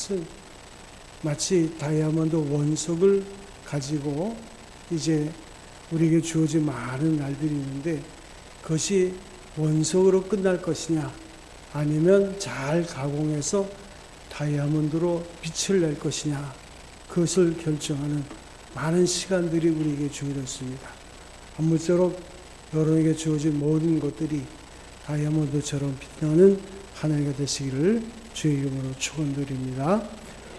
것은 마치 다이아몬드 원석을 가지고 이제 우리에게 주어진 많은 날들이 있는데 그것이 원석으로 끝날 것이냐 아니면 잘 가공해서 다이아몬드로 빛을 낼 것이냐 그것을 결정하는 많은 시간들이 우리에게 주어졌습니다. 아무쪼록 여러분에게 주어진 모든 것들이 다이아몬드처럼 빛나는 한 해가 되시기를 주의 이름으로 축원드립니다.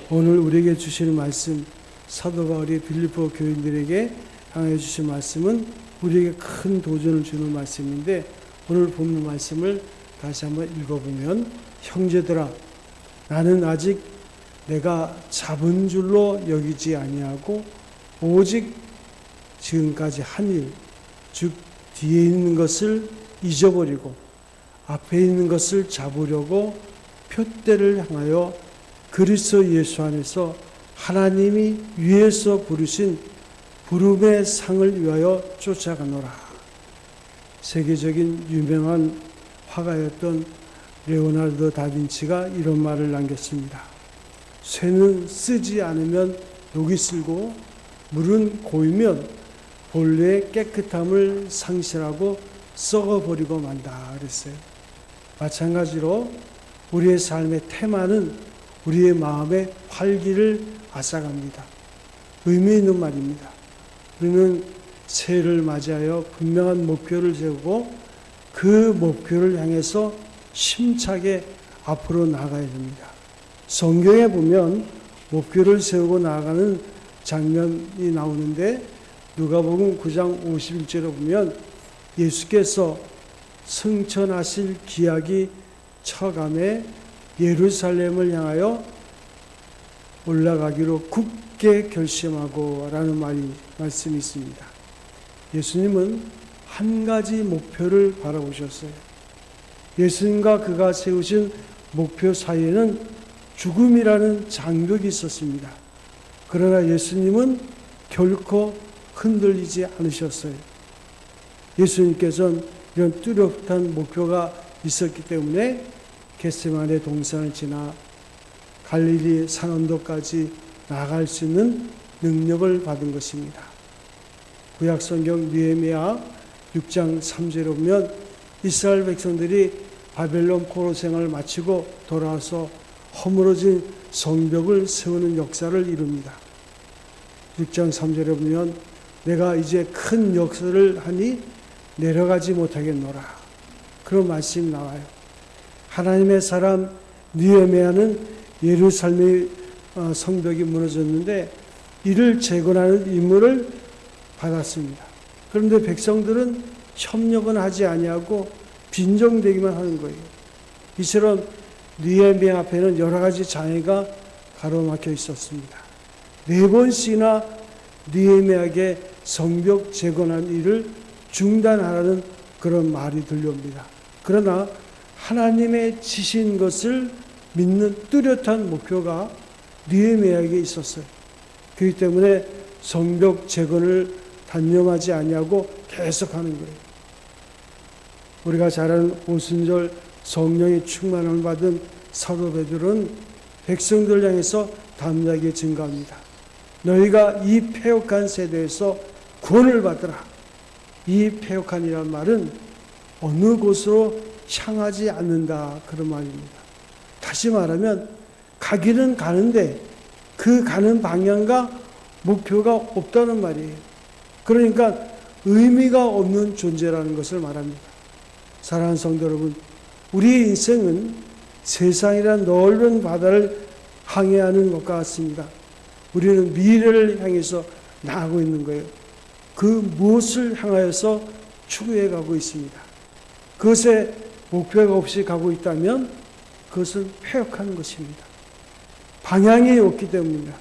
오늘 우리에게 주시는 말씀 사도 바울이 빌립보 교인들에게 향해 주신 말씀은 우리에게 큰 도전을 주는 말씀인데 오늘 본문 말씀을 다시 한번 읽어보면 형제들아 나는 아직 내가 잡은 줄로 여기지 아니하고 오직 지금까지 한 일 즉 뒤에 있는 것을 잊어버리고 앞에 있는 것을 잡으려고 표대를 향하여 그리스도 예수 안에서 하나님이 위에서 부르신 부름의 상을 위하여 쫓아가노라. 세계적인 유명한 화가였던 레오나르도 다빈치가 이런 말을 남겼습니다. 쇠는 쓰지 않으면 녹이 슬고 물은 고이면 본래의 깨끗함을 상실하고 썩어버리고 만다 그랬어요. 마찬가지로 우리의 삶의 테마는 우리의 마음의 활기를 앗아갑니다. 의미 있는 말입니다. 우리는 새해를 맞이하여 분명한 목표를 세우고 그 목표를 향해서 힘차게 앞으로 나아가야 됩니다. 성경에 보면 목표를 세우고 나아가는 장면이 나오는데 누가복음 9장 51절에 보면 예수께서 승천하실 기약이 처감에 예루살렘을 향하여 올라가기로 굳게 결심하고 라는 말씀이 있습니다. 예수님은 한 가지 목표를 바라보셨어요. 예수님과 그가 세우신 목표 사이에는 죽음이라는 장벽이 있었습니다. 그러나 예수님은 결코 흔들리지 않으셨어요. 예수님께서는 이런 뚜렷한 목표가 있었기 때문에 겟세마네 동산을 지나 갈릴리 산언도까지 나아갈 수 있는 능력을 받은 것입니다. 구약성경 느헤미야 6장 3절에 보면 이스라엘 백성들이 바벨론 포로 생활을 마치고 돌아와서 허물어진 성벽을 세우는 역사를 이룹니다. 6장 3절에 보면 내가 이제 큰 역사를 하니 내려가지 못하겠노라. 그런 말씀이 나와요. 하나님의 사람 느헤미야는 예루살렘의 성벽이 무너졌는데 이를 재건하는 임무를 받았습니다. 그런데 백성들은 협력은 하지 아니하고 빈정대기만 하는 거예요. 이처럼 느헤미야 앞에는 여러 가지 장애가 가로막혀 있었습니다. 4번씩이나 느헤미야에게 성벽 재건한 일을 중단하라는 그런 말이 들려옵니다. 그러나 하나님의 지신 것을 믿는 뚜렷한 목표가 느헤미야에게 있었어요. 그렇기 때문에 성벽 재건을 단념하지 아니하고 계속하는 거예요. 우리가 잘 아는 오순절 성령의 충만을 받은 사도 베드로는 백성들 향해서 담대하게 증거합니다. 너희가 이 패역한 세대에서 구원을 받으라. 이 패역한이란 말은 어느 곳으로 향하지 않는다 그런 말입니다. 다시 말하면 가기는 가는데 그 가는 방향과 목표가 없다는 말이에요. 그러니까 의미가 없는 존재라는 것을 말합니다. 사랑하는 성도 여러분, 우리의 인생은 세상이란 넓은 바다를 항해하는 것과 같습니다. 우리는 미래를 향해서 나아가고 있는 거예요. 그 무엇을 향하여서 추구해 가고 있습니다. 그것에 목표가 없이 가고 있다면 그것은 패역하는 것입니다. 방향이 없기 때문입니다.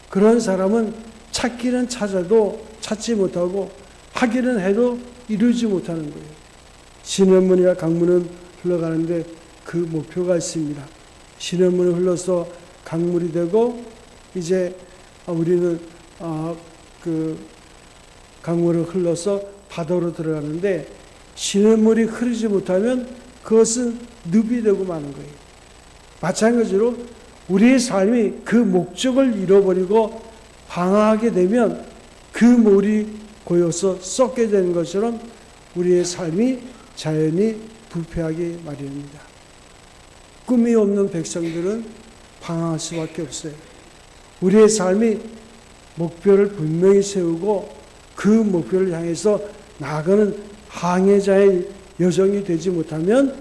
그런 사람은 찾기는 찾아도 찾지 못하고 하기는 해도 이루지 못하는 거예요. 시냇물이나 강물은 흘러가는데 그 목표가 있습니다. 시냇물을 흘러서 강물이 되고 이제 우리는 그 강물을 흘러서 바다로 들어가는데 시냇물이 흐르지 못하면 그것은 늪이 되고 마는 거예요. 마찬가지로 우리의 삶이 그 목적을 잃어버리고 방황하게 되면 그 몰이 고여서 썩게 되는 것처럼 우리의 삶이 자연히 부패하기 마련입니다. 꿈이 없는 백성들은 방황할 수밖에 없어요. 우리의 삶이 목표를 분명히 세우고 그 목표를 향해서 나아가는 항해자의 여정이 되지 못하면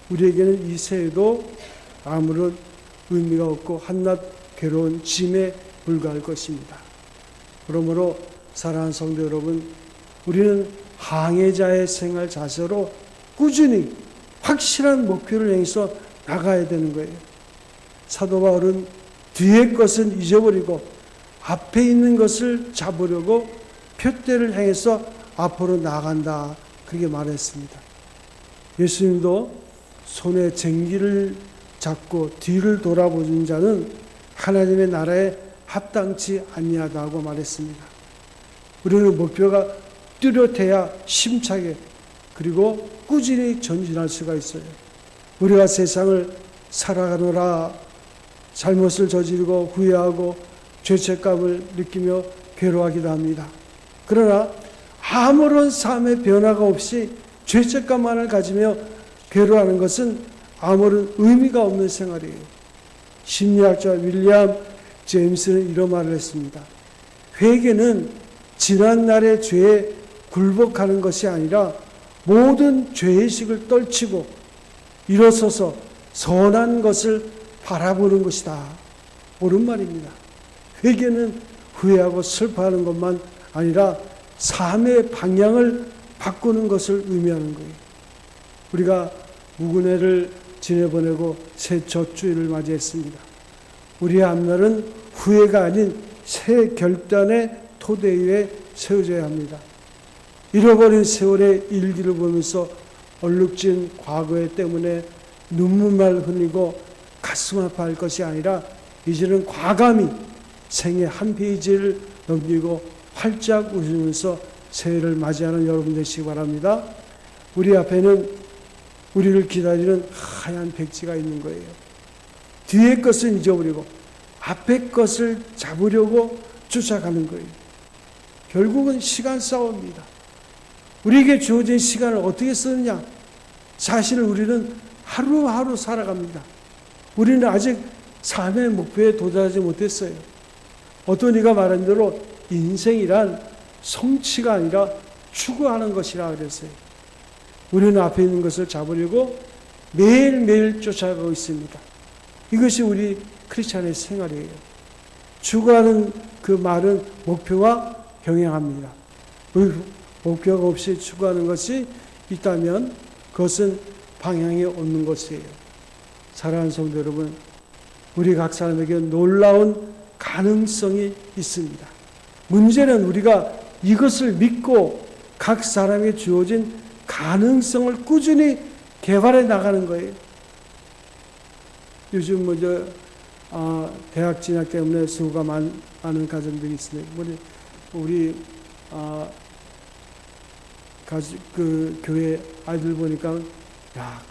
우리에게는 이 생에도 아무런 의미가 없고 한낱 괴로운 짐에 불과할 것입니다. 그러므로 사랑하는 성도 여러분, 우리는 항해자의 생활 자세로 꾸준히 확실한 목표를 향해서 나가야 되는 거예요. 사도 바울은 뒤의 것은 잊어버리고 앞에 있는 것을 잡으려고 표대를 향해서 앞으로 나간다, 그렇게 말했습니다. 예수님도 손에 쟁기를 잡고 뒤를 돌아보는 자는 하나님의 나라에 합당치 아니하다고 말했습니다. 우리는 목표가 뚜렷해야 심차게 그리고 꾸준히 전진할 수가 있어요. 우리가 세상을 살아가느라 잘못을 저지르고 후회하고 죄책감을 느끼며 괴로워하기도 합니다. 그러나 아무런 삶의 변화가 없이 죄책감만을 가지며 괴로워하는 것은 아무런 의미가 없는 생활이에요. 심리학자 윌리엄 제임스는 이런 말을 했습니다. 회개는 지난날의 죄에 굴복하는 것이 아니라 모든 죄의식을 떨치고 일어서서 선한 것을 바라보는 것이다. 옳은 말입니다. 회개는 후회하고 슬퍼하는 것만 아니라 삶의 방향을 바꾸는 것을 의미하는 거예요. 우리가 무근해를 지내보내고 새 첫 주일을 맞이했습니다. 우리의 앞날은 후회가 아닌 새 결단의 토대 위에 세워져야 합니다. 잃어버린 세월의 일기를 보면서 얼룩진 과거에 때문에 눈물만 흘리고 가슴 아파할 것이 아니라 이제는 과감히 생의 한 페이지를 넘기고 활짝 웃으면서 새해를 맞이하는 여러분 되시기 바랍니다. 우리 앞에는 우리를 기다리는 하얀 백지가 있는 거예요. 뒤의 것은 잊어버리고 앞의 것을 잡으려고 쫓아가는 거예요. 결국은 시간 싸움입니다. 우리에게 주어진 시간을 어떻게 쓰느냐? 사실 우리는 하루하루 살아갑니다. 우리는 아직 삶의 목표에 도달하지 못했어요. 어떤 이가 말한 대로 인생이란 성취가 아니라 추구하는 것이라 그랬어요. 우리는 앞에 있는 것을 잡으려고 매일매일 쫓아가고 있습니다. 이것이 우리 크리스찬의 생활이에요. 추구하는 그 말은 목표와 병행합니다. 목표가 없이 추구하는 것이 있다면 그것은 방향이 없는 것이에요. 사랑하는 성도 여러분, 우리 각 사람에게 놀라운 가능성이 있습니다. 문제는 우리가 이것을 믿고 각 사람에게 주어진 가능성을 꾸준히 개발해 나가는 거예요. 요즘 대학 진학 때문에 수고가 많은 가정들이 있습니다. 우리 교회 아이들 보니까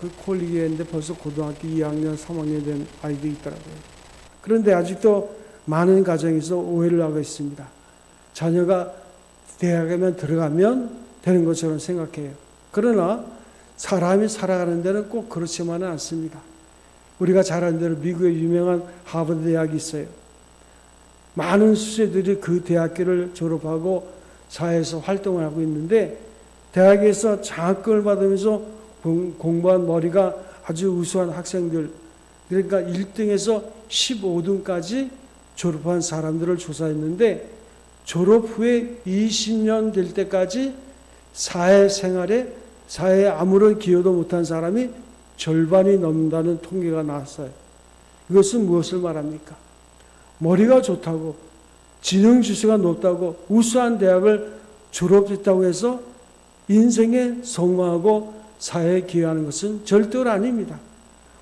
그 콜리기인데 벌써 고등학교 2학년, 3학년 된 아이들이 있더라고요. 그런데 아직도 많은 가정에서 오해를 하고 있습니다. 자녀가 대학에만 들어가면 되는 것처럼 생각해요. 그러나 사람이 살아가는 데는 꼭 그렇지만은 않습니다. 우리가 잘 아는 대로 미국의 유명한 하버드 대학이 있어요. 많은 수재들이 그 대학교를 졸업하고 사회에서 활동을 하고 있는데 대학에서 장학금을 받으면서 공부한 머리가 아주 우수한 학생들, 그러니까 1등에서 15등까지 졸업한 사람들을 조사했는데 졸업 후에 20년 될 때까지 사회생활에 사회에 아무런 기여도 못한 사람이 절반이 넘는다는 통계가 나왔어요. 이것은 무엇을 말합니까? 머리가 좋다고 지능 지수가 높다고 우수한 대학을 졸업했다고 해서 인생에 성공하고 사회에 기여하는 것은 절대로 아닙니다.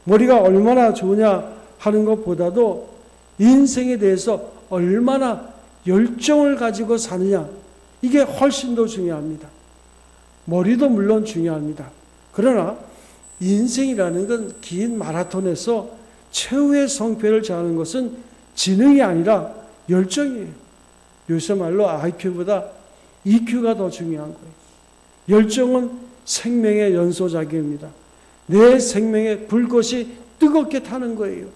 머리가 얼마나 좋으냐 하는 것보다도 인생에 대해서 얼마나 열정을 가지고 사느냐, 이게 훨씬 더 중요합니다. 머리도 물론 중요합니다. 그러나 인생이라는 건 긴 마라톤에서 최후의 성패를 잡는 것은 지능이 아니라 열정이에요. 요새 말로 IQ보다 EQ가 더 중요한 거예요. 열정은 생명의 연소작용입니다. 내 생명의 불꽃이 뜨겁게 타는 거예요.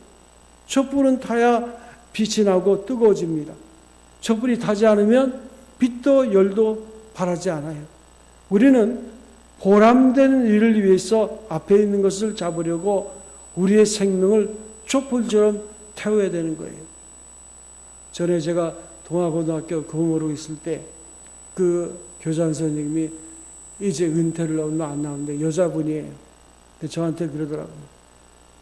촛불은 타야 빛이 나고 뜨거워집니다. 촛불이 타지 않으면 빛도 열도 바라지 않아요. 우리는 보람되는 일을 위해서 앞에 있는 것을 잡으려고 우리의 생명을 촛불처럼 태워야 되는 거예요. 전에 제가 동아고등학교 교무로 있을 때 그 교장 선생님이 이제 은퇴를 얼마 안 남았는데 여자분이에요. 근데 저한테 그러더라고요.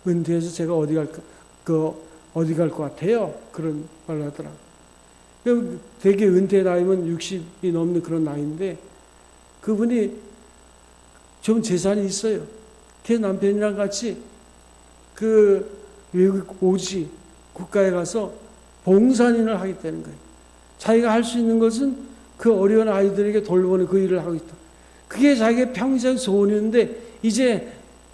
은퇴해서 제가 어디 갈 것 같아요? 그런 말을 하더라고요. 되게 은퇴 나이면 60이 넘는 그런 나이인데 그분이 좀 재산이 있어요. 걔 남편이랑 같이 그 외국 오지 국가에 가서 봉사인을 하겠다는 거예요. 자기가 할 수 있는 것은 그 어려운 아이들에게 돌보는 그 일을 하고 있다. 그게 자기의 평생 소원이었는데 이제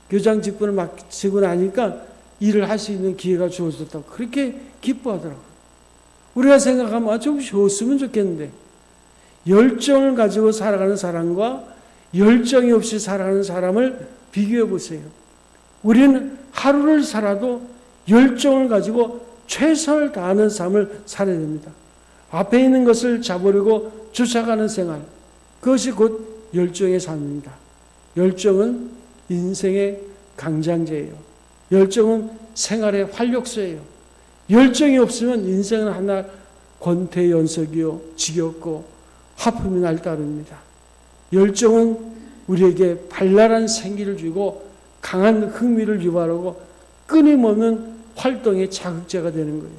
교장 직분을 맡기고 나니까 일을 할 수 있는 기회가 주어졌다고 그렇게 기뻐하더라고요. 우리가 생각하면 좀 쉬웠으면 좋겠는데 열정을 가지고 살아가는 사람과 열정이 없이 살아가는 사람을 비교해 보세요. 우리는 하루를 살아도 열정을 가지고 최선을 다하는 삶을 살아야 됩니다. 앞에 있는 것을 잡으려고 쫓아가는 생활, 그것이 곧 열정의 삶입니다. 열정은 인생의 강장제예요. 열정은 생활의 활력소예요. 열정이 없으면 인생은 하나 권태연석이요 지겹고 하품이 날 따릅니다. 열정은 우리에게 발랄한 생기를 주고 강한 흥미를 유발하고 끊임없는 활동의 자극제가 되는 거예요.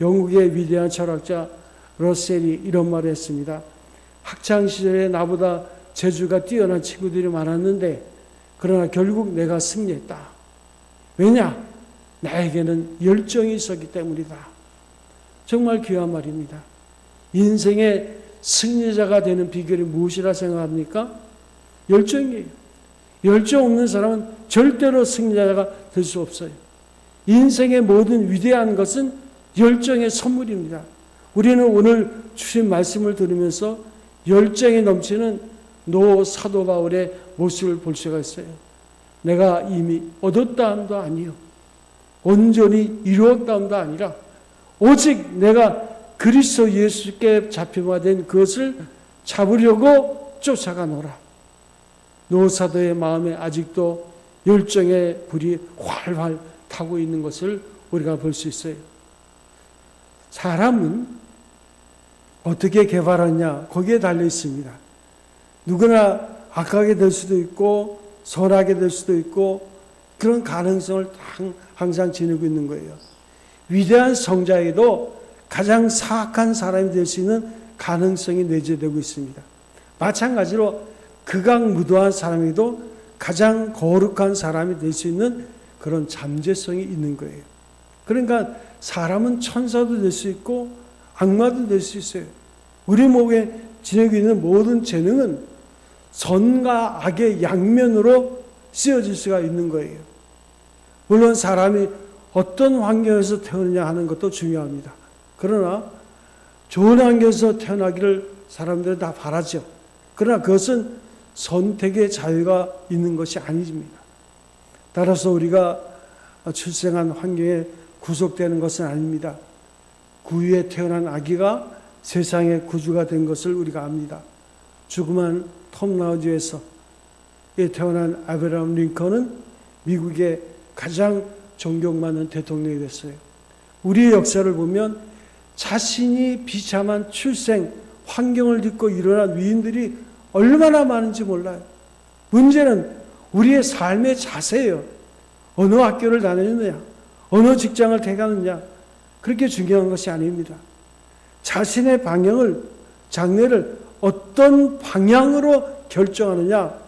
영국의 위대한 철학자 러셀이 이런 말을 했습니다. 학창시절에 나보다 재주가 뛰어난 친구들이 많았는데 그러나 결국 내가 승리했다. 왜냐? 나에게는 열정이 있었기 때문이다. 정말 귀한 말입니다. 인생의 승리자가 되는 비결이 무엇이라 생각합니까? 열정이에요. 열정 없는 사람은 절대로 승리자가 될 수 없어요. 인생의 모든 위대한 것은 열정의 선물입니다. 우리는 오늘 주신 말씀을 들으면서 열정이 넘치는 노 사도 바울의 모습을 볼 수가 있어요. 내가 이미 얻었다함도 아니요 온전히 이루었다함도 아니라 오직 내가 그리스도 예수께 잡혀된 그것을 잡으려고 쫓아가노라. 노 사도의 마음에 아직도 열정의 불이 활활 타고 있는 것을 우리가 볼 수 있어요. 사람은 어떻게 개발하냐 거기에 달려 있습니다. 누구나 악하게 될 수도 있고 선하게 될 수도 있고 그런 가능성을 항상 지니고 있는 거예요. 위대한 성자에도 가장 사악한 사람이 될 수 있는 가능성이 내재되고 있습니다. 마찬가지로 극악무도한 사람에도 가장 거룩한 사람이 될 수 있는 그런 잠재성이 있는 거예요. 그러니까 사람은 천사도 될 수 있고 악마도 될 수 있어요. 우리 몸에 지니고 있는 모든 재능은 선과 악의 양면으로 쓰여질 수가 있는 거예요. 물론 사람이 어떤 환경에서 태어나냐 하는 것도 중요합니다. 그러나 좋은 환경에서 태어나기를 사람들은 다 바라죠. 그러나 그것은 선택의 자유가 있는 것이 아닙니다. 따라서 우리가 출생한 환경에 구속되는 것은 아닙니다. 구유에 태어난 아기가 세상의 구주가 된 것을 우리가 압니다. 죽음한 톰 라우즈에서 태어난 아브라함 링컨은 미국의 가장 존경받는 대통령이 됐어요. 우리의 역사를 보면 자신이 비참한 출생 환경을 딛고 일어난 위인들이 얼마나 많은지 몰라요. 문제는 우리의 삶의 자세예요. 어느 학교를 다녔느냐, 어느 직장을 택하느냐, 그렇게 중요한 것이 아닙니다. 자신의 방향을, 장래를 어떤 방향으로 결정하느냐,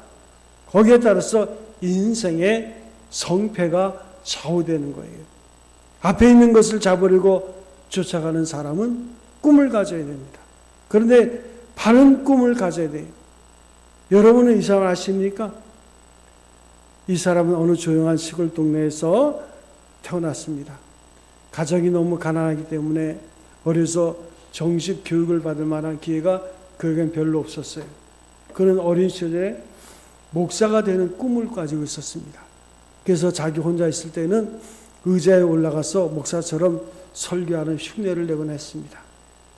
거기에 따라서 인생의 성패가 좌우되는 거예요. 앞에 있는 것을 잡으려고 쫓아가는 사람은 꿈을 가져야 됩니다. 그런데 바른 꿈을 가져야 돼요. 여러분은 이 사람 아십니까? 이 사람은 어느 조용한 시골 동네에서 태어났습니다. 가정이 너무 가난하기 때문에 어려서 정식 교육을 받을 만한 기회가 그에겐 별로 없었어요. 그는 어린 시절에 목사가 되는 꿈을 가지고 있었습니다. 그래서 자기 혼자 있을 때는 의자에 올라가서 목사처럼 설교하는 흉내를 내곤 했습니다.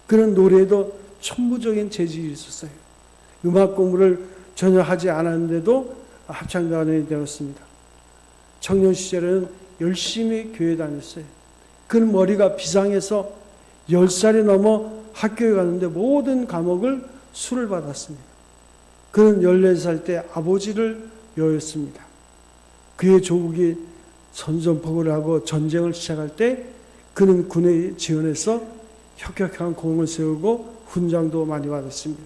그는 노래에도 천부적인 재질이 있었어요. 음악 공부를 전혀 하지 않았는데도 합창단원이 되었습니다. 청년 시절에는 열심히 교회 다녔어요. 그는 머리가 비상해서 10살이 넘어 학교에 갔는데 모든 과목을 수를 받았습니다. 그는 14살 때 아버지를 여였습니다. 그의 조국이 선전포고를 하고 전쟁을 시작할 때 그는 군에 지원해서 혁혁한 공을 세우고 훈장도 많이 받았습니다.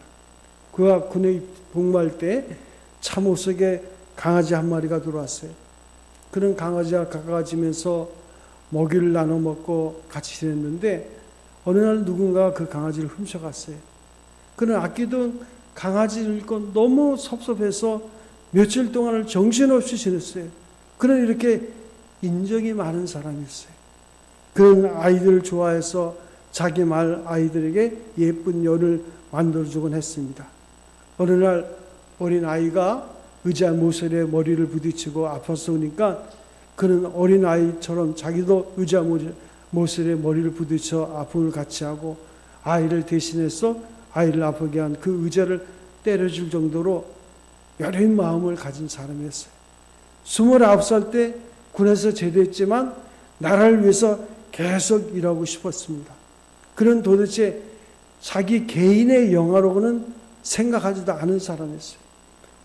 그가 군에 복무할 때 참호 속에 강아지 한 마리가 들어왔어요. 그는 강아지와 가까워지면서 먹이를 나눠 먹고 같이 지냈는데 어느 날 누군가 그 강아지를 훔쳐갔어요. 그는 아끼던 강아지를 잃고 너무 섭섭해서 며칠 동안을 정신없이 지냈어요. 그는 이렇게 인정이 많은 사람이었어요. 그는 아이들을 좋아해서 자기 말 아이들에게 예쁜 열을 만들어주곤 했습니다. 어느 날 어린 아이가 의자 모서리에 머리를 부딪히고 아파서 오니까 그는 어린 아이처럼 자기도 의자 모서리에 머리를 부딪혀 아픔을 같이 하고 아이를 대신해서 아이를 아프게 한 그 의자를 때려줄 정도로 여린 마음을 가진 사람이었어요. 29살 때 군에서 제대했지만 나라를 위해서 계속 일하고 싶었습니다. 그는 도대체 자기 개인의 영화로는 생각하지도 않은 사람이었어요.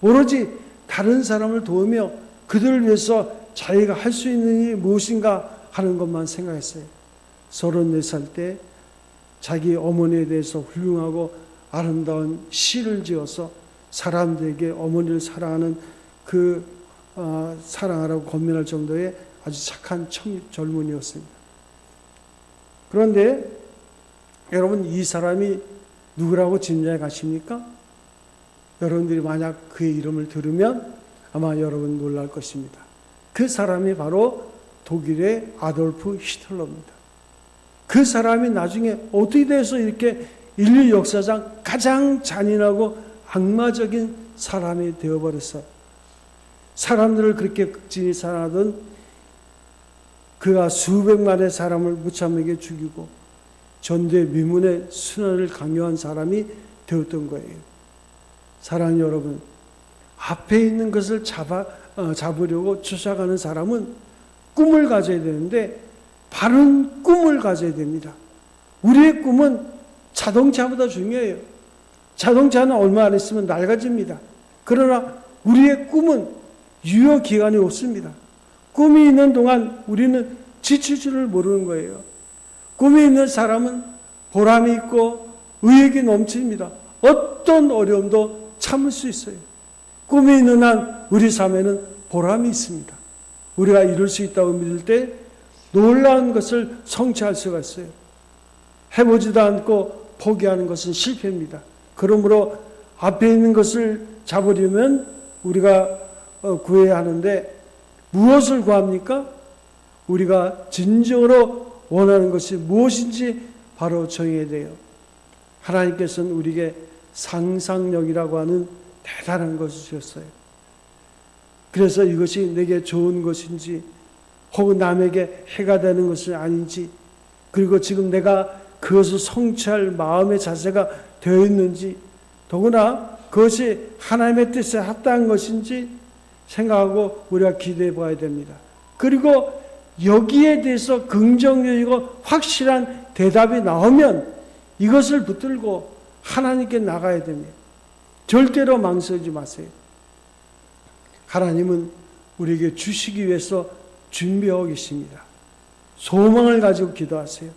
오로지 다른 사람을 도우며 그들을 위해서 자기가 할 수 있는 일이 무엇인가 하는 것만 생각했어요. 34살 때 자기 어머니에 대해서 훌륭하고 아름다운 시를 지어서 사람들에게 어머니를 사랑하는 사랑하라고 권면할 정도의 아주 착한 젊은이였습니다. 그런데 여러분, 이 사람이 누구라고 짐작해 가십니까? 여러분들이 만약 그의 이름을 들으면 아마 여러분 놀랄 것입니다. 그 사람이 바로 독일의 아돌프 히틀러입니다. 그 사람이 나중에 어떻게 돼서 이렇게 인류 역사상 가장 잔인하고 악마적인 사람이 되어버렸어요. 사람들을 그렇게 극진히 사랑하던 그가 수백만의 사람을 무참하게 죽이고 전대미문의 순환을 강요한 사람이 되었던 거예요. 사랑하는 여러분, 앞에 있는 것을 잡으려고 쫓아가는 사람은 꿈을 가져야 되는데 바른 꿈을 가져야 됩니다. 우리의 꿈은 자동차보다 중요해요. 자동차는 얼마 안 있으면 낡아집니다. 그러나 우리의 꿈은 유효 기간이 없습니다. 꿈이 있는 동안 우리는 지칠 줄을 모르는 거예요. 꿈이 있는 사람은 보람이 있고 의욕이 넘칩니다. 어떤 어려움도 참을 수 있어요. 꿈이 있는 한 우리 삶에는 보람이 있습니다. 우리가 이룰 수 있다고 믿을 때 놀라운 것을 성취할 수가 있어요. 해보지도 않고 포기하는 것은 실패입니다. 그러므로 앞에 있는 것을 잡으려면 우리가 구해야 하는데 무엇을 구합니까? 우리가 진정으로 원하는 것이 무엇인지 바로 정해야 돼요. 하나님께서는 우리에게 상상력이라고 하는 대단한 것을 주셨어요. 그래서 이것이 내게 좋은 것인지 혹은 남에게 해가 되는 것이 아닌지, 그리고 지금 내가 그것을 성취할 마음의 자세가 되어 있는지, 더구나 그것이 하나님의 뜻에 합당한 것인지 생각하고 우리가 기도해 봐야 됩니다. 그리고 여기에 대해서 긍정적이고 확실한 대답이 나오면 이것을 붙들고 하나님께 나가야 됩니다. 절대로 망설이지 마세요. 하나님은 우리에게 주시기 위해서 준비하고 계십니다. 소망을 가지고 기도하세요.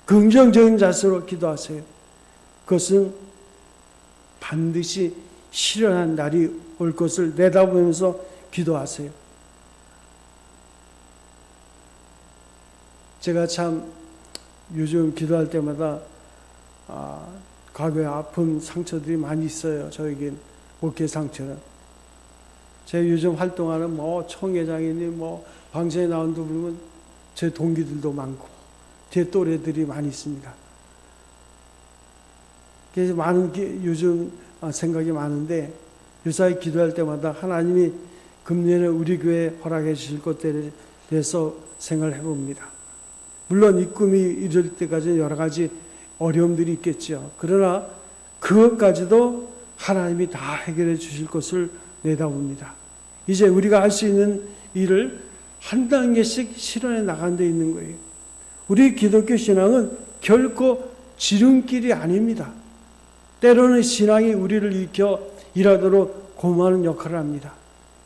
긍정적인 자세로 기도하세요. 그것은 반드시 실현한 날이 올 것을 내다보면서 기도하세요. 제가 참 요즘 기도할 때마다 과거에 아픈 상처들이 많이 있어요. 저에겐 목회 상처는. 제가 요즘 활동하는 총회장이니 방송에 나온 분 보면 제 동기들도 많고 제 또래들이 많이 있습니다. 그래서 요즘 생각이 많은데 요사이 기도할 때마다 하나님이 금년에 우리 교회에 허락해 주실 것들에 대해서 생각을 해봅니다. 물론 이 꿈이 이룰 때까지 여러 가지 어려움들이 있겠죠. 그러나 그것까지도 하나님이 다 해결해 주실 것을 내다봅니다. 이제 우리가 할 수 있는 일을 한 단계씩 실현해 나가는 데 있는 거예요. 우리 기독교 신앙은 결코 지름길이 아닙니다. 때로는 신앙이 우리를 일으켜 일하도록 고마운 역할을 합니다.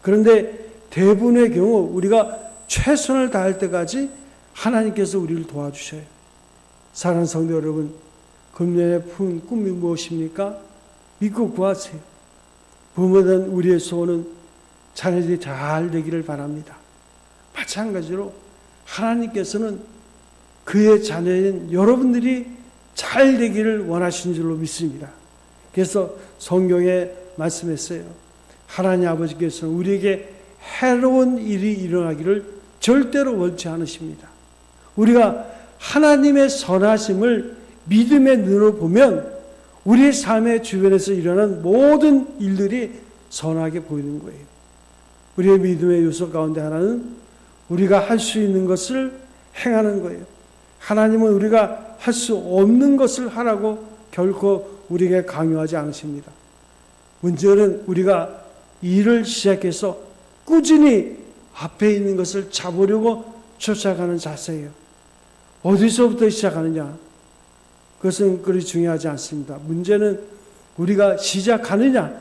그런데 대부분의 경우 우리가 최선을 다할 때까지 하나님께서 우리를 도와주셔요. 사랑하는 성도 여러분, 금년에 푼 꿈이 무엇입니까? 믿고 구하세요. 부모된 우리의 소원은 자녀들이 잘 되기를 바랍니다. 마찬가지로 하나님께서는 그의 자녀인 여러분들이 잘 되기를 원하시는 줄로 믿습니다. 그래서 성경에 말씀했어요. 하나님 아버지께서는 우리에게 해로운 일이 일어나기를 절대로 원치 않으십니다. 우리가 하나님의 선하심을 믿음의 눈으로 보면 우리의 삶의 주변에서 일어나는 모든 일들이 선하게 보이는 거예요. 우리의 믿음의 요소 가운데 하나는 우리가 할 수 있는 것을 행하는 거예요. 하나님은 우리가 할 수 없는 것을 하라고 결코 우리에게 강요하지 않으십니다. 문제는 우리가 일을 시작해서 꾸준히 앞에 있는 것을 잡으려고 쫓아가는 자세예요. 어디서부터 시작하느냐? 그것은 그리 중요하지 않습니다. 문제는 우리가 시작하느냐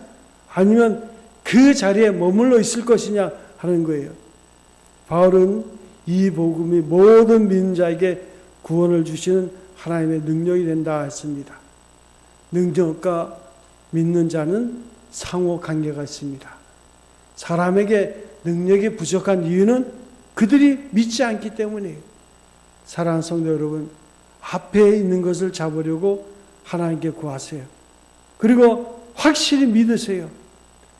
아니면 그 자리에 머물러 있을 것이냐 하는 거예요. 바울은 이 복음이 모든 믿는 자에게 구원을 주시는 하나님의 능력이 된다 했습니다. 능력과 믿는 자는 상호 관계가 있습니다. 사람에게 능력이 부족한 이유는 그들이 믿지 않기 때문이에요. 사랑하는 성도 여러분, 앞에 있는 것을 잡으려고 하나님께 구하세요. 그리고 확실히 믿으세요.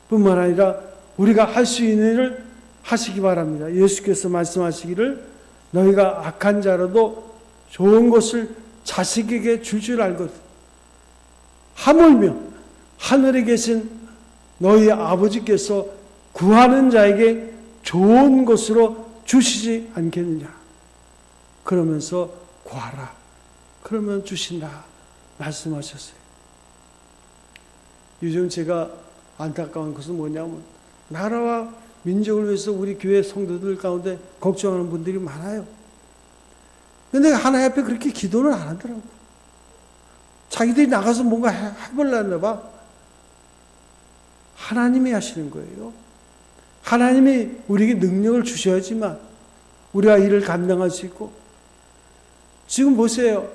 뿐만 아니라 우리가 할 수 있는 일을 하시기 바랍니다. 예수께서 말씀하시기를 너희가 악한 자라도 좋은 것을 자식에게 줄 알거든. 하물며 하늘에 계신 너희 아버지께서 구하는 자에게 좋은 것으로 주시지 않겠느냐. 그러면서 구하라. 그러면 주신다. 말씀하셨어요. 요즘 제가 안타까운 것은 뭐냐면 나라와 민족을 위해서 우리 교회 성도들 가운데 걱정하는 분들이 많아요. 근데 하나님 앞에 그렇게 기도는 안 하더라고. 자기들이 나가서 뭔가 해보려나 봐. 하나님이 하시는 거예요. 하나님이 우리에게 능력을 주셔야지만 우리가 일을 감당할 수 있고. 지금 보세요.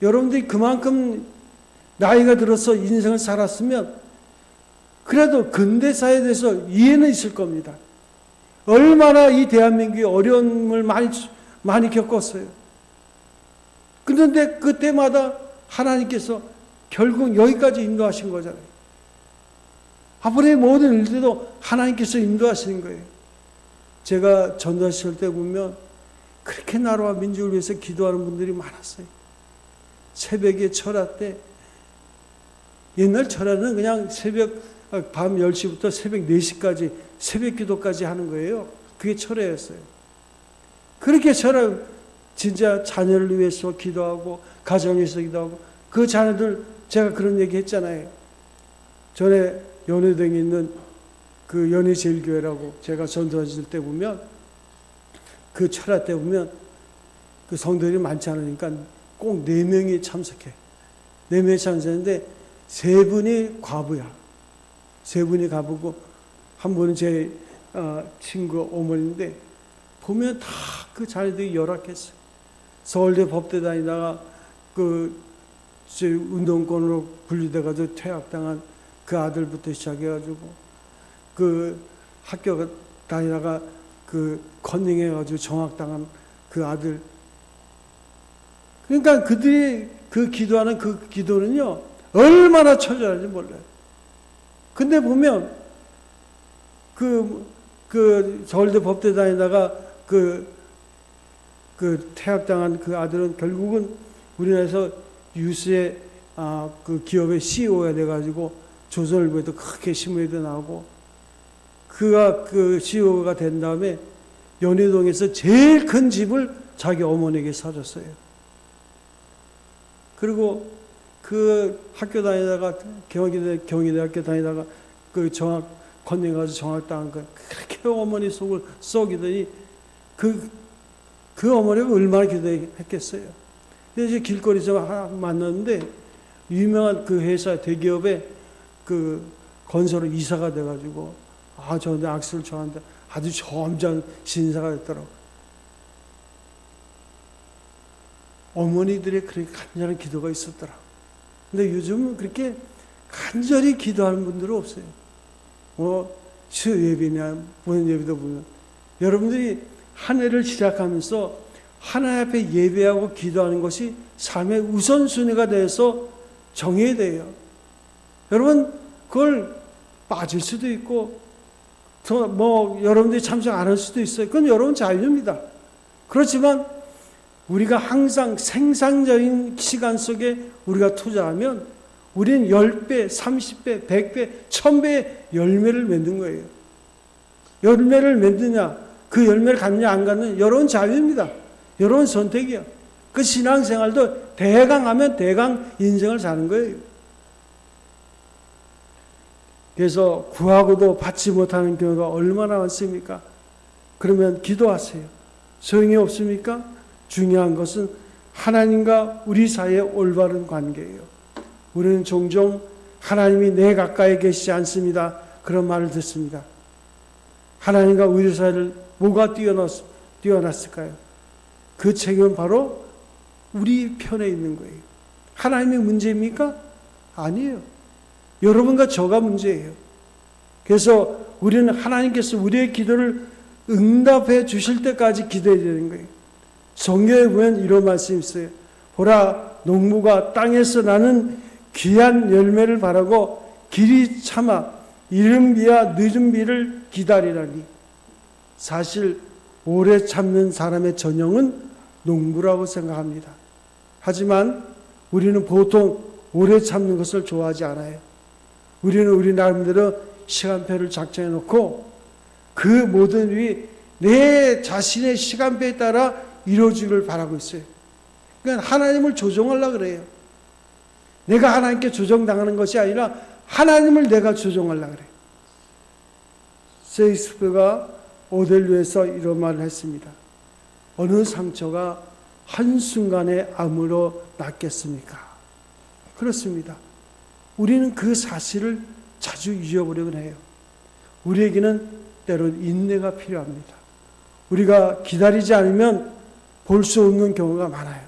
여러분들이 그만큼 나이가 들어서 인생을 살았으면 그래도 근대사에 대해서 이해는 있을 겁니다. 얼마나 이 대한민국이 어려움을 많이 겪었어요. 그런데 그때마다 하나님께서 결국 여기까지 인도하신 거잖아요. 앞으로의 모든 일들도 하나님께서 인도하시는 거예요. 제가 전도하실 때 보면 그렇게 나라와 민족을 위해서 기도하는 분들이 많았어요. 새벽에 철야 때, 옛날 철야는 그냥 밤 10시부터 새벽 4시까지 새벽 기도까지 하는 거예요. 그게 철야였어요. 그렇게 철야 진짜 자녀를 위해서 기도하고 가정을 위해서 기도하고 그 자녀들 제가 그런 얘기 했잖아요. 전에 연회동에 있는 그 연희제일교회라고 제가 전도하실 때 보면 그 철야 때 보면 그 성도들이 많지 않으니까 꼭 4명이 참석해. 4명이 참석했는데 3분이 과부야. 3분이 과부고 한 분은 제 친구 어머니인데 보면 다 그 자녀들이 열악했어요. 서울대 법대 다니다가 그 운동권으로 분리돼가지고 퇴학당한 그 아들부터 시작해가지고 그 학교 다니다가 그 컨닝해가지고 정학당한 그 아들. 그러니까 그들이 그 기도하는 그 기도는요 얼마나 처절한지 몰라요. 근데 보면 그 서울대 법대 다니다가 그 그 퇴학당한 그 아들은 결국은 우리나라에서 유수의 그 기업의 CEO가 돼가지고 조선일보에도 크게 신문에도 나오고, 그가 그 CEO가 된 다음에 연희동에서 제일 큰 집을 자기 어머니에게 사줬어요. 그리고 그 학교 다니다가 경희대학교 다니다가 그 건너에 가서 정학당한 거 그렇게 어머니 속을 썩이더니 그 어머니가 얼마나 기도했겠어요. 그래서 이제 길거리에서 하나 만났는데 유명한 그 회사 대기업의 그 건설로 이사가 돼가지고 저한테 악수를 좋아한다. 아주 점잖은 신사가 됐더라고. 어머니들의 그렇게 간절한 기도가 있었더라. 근데 요즘은 그렇게 간절히 기도하는 분들은 없어요. 주 예배냐, 보는 예배도 보면 여러분들이 한 해를 시작하면서 하나님 앞에 예배하고 기도하는 것이 삶의 우선순위가 돼서 정해야 돼요. 여러분, 그걸 빠질 수도 있고, 여러분들이 참석 안 할 수도 있어요. 그건 여러분 자유입니다. 그렇지만, 우리가 항상 생산적인 시간 속에 우리가 투자하면, 우리는 10배, 30배, 100배, 1000배의 열매를 맺는 거예요. 열매를 맺느냐, 그 열매를 갖느냐, 안 갖느냐, 여러분 자유입니다. 여러분 선택이야. 그 신앙생활도 대강하면 대강 인생을 사는 거예요. 그래서 구하고도 받지 못하는 경우가 얼마나 많습니까? 그러면 기도하세요. 소용이 없습니까? 중요한 것은 하나님과 우리 사이의 올바른 관계예요. 우리는 종종 하나님이 내 가까이 계시지 않습니다. 그런 말을 듣습니다. 하나님과 우리 사이를 뭐가 뛰어났을까요? 그 책임은 바로 우리 편에 있는 거예요. 하나님의 문제입니까? 아니에요. 여러분과 저가 문제예요. 그래서 우리는 하나님께서 우리의 기도를 응답해 주실 때까지 기도해야 되는 거예요. 성경에 보면 이런 말씀이 있어요. 보라, 농부가 땅에서 나는 귀한 열매를 바라고 길이 참아 이른 비와 늦은 비를 기다리라니. 사실 오래 참는 사람의 전형은 농부라고 생각합니다. 하지만 우리는 보통 오래 참는 것을 좋아하지 않아요. 우리는 우리 나름대로 시간표를 작성해 놓고 그 모든 일이 내 자신의 시간표에 따라 이루어지기를 바라고 있어요. 그러니까 하나님을 조종하려고 그래요. 내가 하나님께 조종당하는 것이 아니라 하나님을 내가 조종하려고 그래요. 셰익스피어가 오델로에서 이런 말을 했습니다. 어느 상처가 한순간에 암으로 낫겠습니까? 그렇습니다. 우리는 그 사실을 자주 잊어버리곤 해요. 우리에게는 때로는 인내가 필요합니다. 우리가 기다리지 않으면 볼 수 없는 경우가 많아요.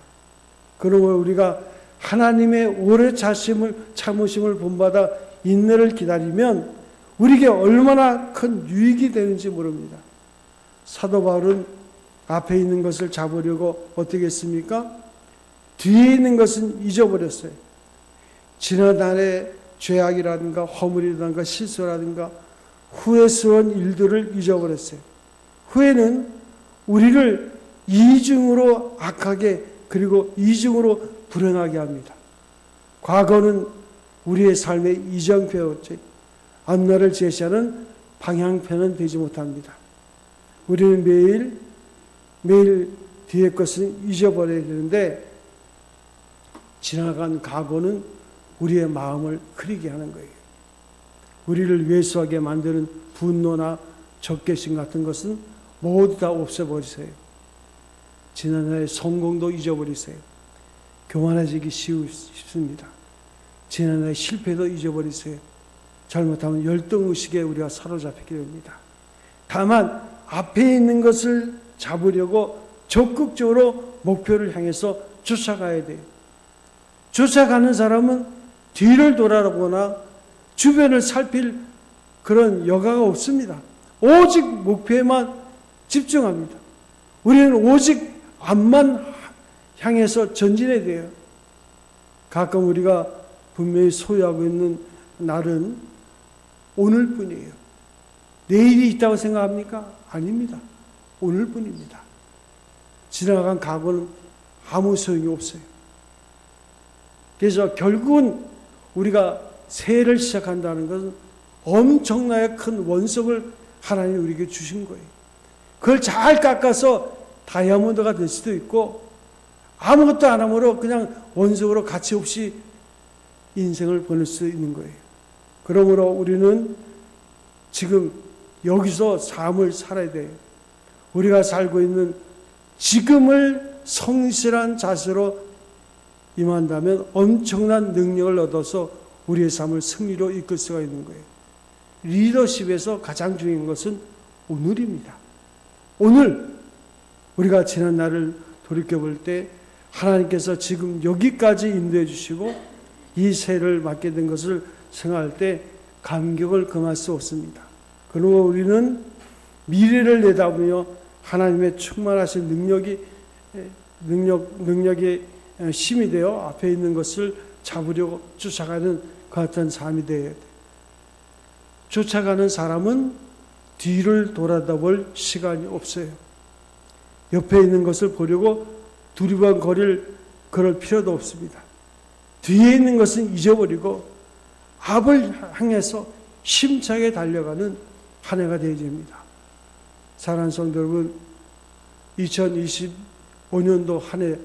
그러므로 우리가 하나님의 오래 참으심을 본받아 인내를 기다리면 우리에게 얼마나 큰 유익이 되는지 모릅니다. 사도 바울은 앞에 있는 것을 잡으려고 어떻게 했습니까? 뒤에 있는 것은 잊어버렸어요. 지난날의 죄악이라든가 허물이라든가 실수라든가 후회스러운 일들을 잊어버렸어요. 후회는 우리를 이중으로 악하게 그리고 이중으로 불행하게 합니다. 과거는 우리의 삶의 이정표였죠. 앞날을 제시하는 방향표는 되지 못합니다. 우리는 매일 뒤의 것은 잊어버려야 되는데 지나간 과거는 우리의 마음을 흐리게 하는 거예요. 우리를 왜소하게 만드는 분노나 적개심 같은 것은 모두 다 없애버리세요. 지난날의 성공도 잊어버리세요. 교만해지기 쉽습니다. 지난날의 실패도 잊어버리세요. 잘못하면 열등의식에 우리가 사로잡히게 됩니다. 다만 앞에 있는 것을 잡으려고 적극적으로 목표를 향해서 쫓아가야 돼요. 쫓아가는 사람은 뒤를 돌아보거나 주변을 살필 그런 여가가 없습니다. 오직 목표에만 집중합니다. 우리는 오직 앞만 향해서 전진해야 돼요. 가끔 우리가 분명히 소유하고 있는 날은 오늘뿐이에요. 내일이 있다고 생각합니까? 아닙니다. 오늘뿐입니다. 지나간 과거는 아무 소용이 없어요. 그래서 결국은 우리가 새해를 시작한다는 것은 엄청나게 큰 원석을 하나님이 우리에게 주신 거예요. 그걸 잘 깎아서 다이아몬드가 될 수도 있고, 아무것도 안 함으로 그냥 원석으로 가치 없이 인생을 보낼 수 있는 거예요. 그러므로 우리는 지금 여기서 삶을 살아야 돼요. 우리가 살고 있는 지금을 성실한 자세로 임한다면 엄청난 능력을 얻어서 우리의 삶을 승리로 이끌 수가 있는 거예요. 리더십에서 가장 중요한 것은 오늘입니다. 오늘 우리가 지난 날을 돌이켜볼 때 하나님께서 지금 여기까지 인도해 주시고 이 새해를 맞게 된 것을 생각할 때 감격을 금할 수 없습니다. 그리고 우리는 미래를 내다보며 하나님의 충만하신 능력의 힘이 되어 앞에 있는 것을 잡으려고 쫓아가는 그 같은 삶이 되어야 돼요. 쫓아가는 사람은 뒤를 돌아다볼 시간이 없어요. 옆에 있는 것을 보려고 두리번거릴 그럴 필요도 없습니다. 뒤에 있는 것은 잊어버리고 앞을 향해서 힘차게 달려가는 한 해가 되어야 됩니다. 사랑하는 성도 여러분, 2025년도 한 해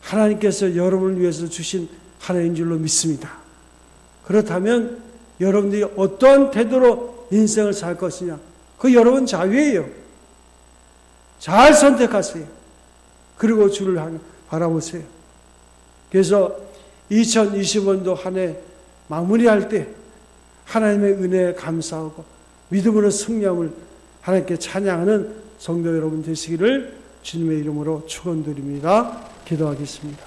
하나님께서 여러분을 위해서 주신 한 해인 줄로 믿습니다. 그렇다면 여러분들이 어떠한 태도로 인생을 살 것이냐, 그 여러분 자유예요. 잘 선택하세요. 그리고 주를 바라보세요. 그래서 2025년도 한 해 마무리할 때 하나님의 은혜에 감사하고 믿음으로 승리함을 하나님께 찬양하는 성도 여러분 되시기를 주님의 이름으로 축원드립니다. 기도하겠습니다.